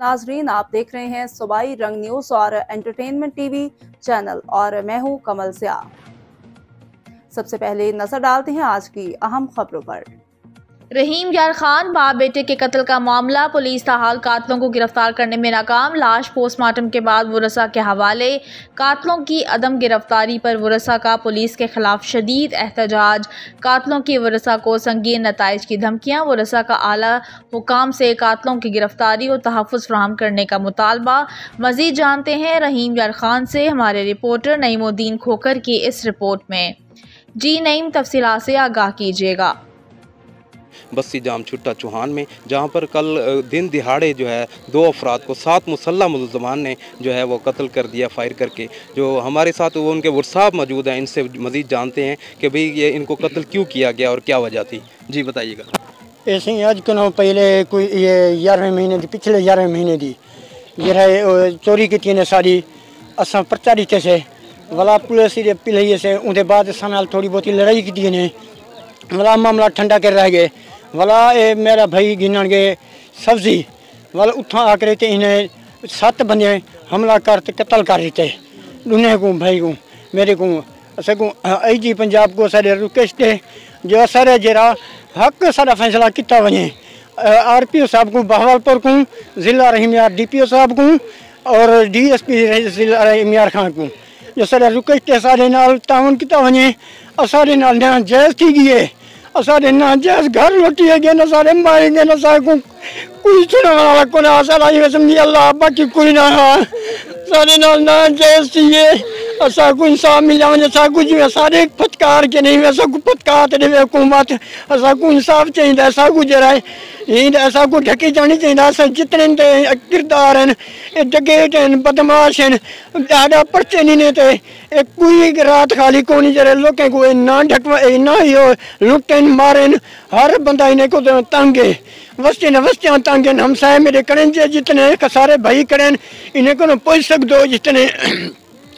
नाजरीन, आप देख रहे हैं सूबाई रंग न्यूज़ और एंटरटेनमेंट टीवी चैनल और मैं हूं कमल स्या। सबसे पहले नजर डालते हैं आज की अहम खबरों पर। रहीम यार खान बाप बेटे के कत्ल का मामला, पुलिस ताहाल कातलों को गिरफ्तार करने में नाकाम। लाश पोस्टमार्टम के बाद वरसा के हवाले। कातलों की अदम गिरफ्तारी पर वरसा का पुलिस के खिलाफ शदीद एहतजाज। कातलों की वरसा को संगीन नताइज की धमकियाँ। वरसा का आला हुकाम से कातलों की गिरफ्तारी और तहफ़्फ़ुज़ फराहम करने का मुतालबा। मज़ीद जानते हैं रहीम यार खान से हमारे रिपोर्टर नईमुद्दीन खोकर की इस रिपोर्ट में। जी नईम, तफसीलात से आगाह कीजिएगा। बस्ती जाम छुट्टा चौहान में, जहां पर कल दिन दिहाड़े जो है 2 अफराद को 7 मुसल्लह मुलज़मान ने जो है वो कत्ल कर दिया फायर करके। जो हमारे साथ वो उनके वर्साब मौजूद हैं, इनसे मज़ीद जानते हैं कि भाई ये इनको कत्ल क्यों किया गया और क्या वजह थी। जी बताइएगा। ऐसे ही आज कनो पहले कोई ये 11वें महीने की, पिछले 11वें महीने की जरा चोरी की ने सारी असा पर्चा दिते से वाला पुलिस पिलई से उनके बाद असा नाल थोड़ी बहुत लड़ाई की ने वाला मामला ठंडा कर रह गए। वाला ये मेरा भाई गिनन गए सब्जी वाला उठा आकर इन्हें 7 बंदे हमला कर कत्ल कर देते दुनिया को भाई को मेरे को सगों IG पंजाब को सारे रिक्वेस्ट है जो सारे जरा हक सारा फैसला किया वने RPO साहब को बहावलपुर को, जिला रहीम यार DPO साहब को और DSP जिला रहीम यार खान को जो सारे रिक्वेस्ट है सारे नाल ताउन किया वने। सारे नाल जायज़ थी गई है, सारे ना जायज़ घर लुटी है ना सारे मारेंगे ना सारे को कोई सुनने वाला को ना सारा समझी अल्लाह बाकी कोई ना सारे ना जायज़ थी है। असा को इंसाफ मिला वने कुछ सारे फटकार के नहीं वैसा को फटकार दे हुकूमत असा को इंसाफ चाहिए। ऐसा को जरा ऐसा को ढके जानी चाहिए। असा जितने किरदार हैं डगेट हैं बदमाश हैं ज़्यादा पर्चे नहीं थे कोई रात खाली को नहीं जरा लोगों को ना ढकवा ना ही लुटन मारन हर बंदा इन्हें को तंग है वस्तियाँ तंग हैं। हम सारे मेरे करें जितने सारे भाई करें इन्हें को पूछ सकते जितने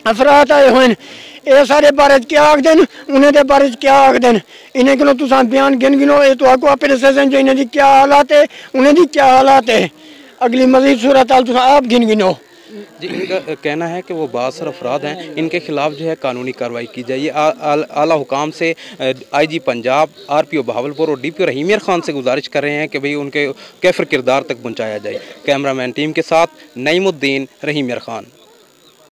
अफराद आए हुए ये सारे बारे क्या आख देन उन्हें दे बारे क्या आख देन इन्हें को तुसा बयान गिन गिनो ये तो आपको अपने सेशन जो इन्हें दी क्या हालात है उन्हें दी क्या हालात है अगली मजीद सूरत हाल तुसा आप गिन गिनो। जी, इनका कहना है कि वो बासर अफराद हैं, इनके खिलाफ जो है कानूनी कार्रवाई की जाए। आला हुकाम से IG पंजाब, RPO बहावलपुर और DPO रहीम यार खान से गुजारिश कर रहे हैं कि भाई उनके कैफर किरदार तक पहुँचाया जाए। कैमरामैन टीम के साथ नईमुद्दीन, रहीम यार खान।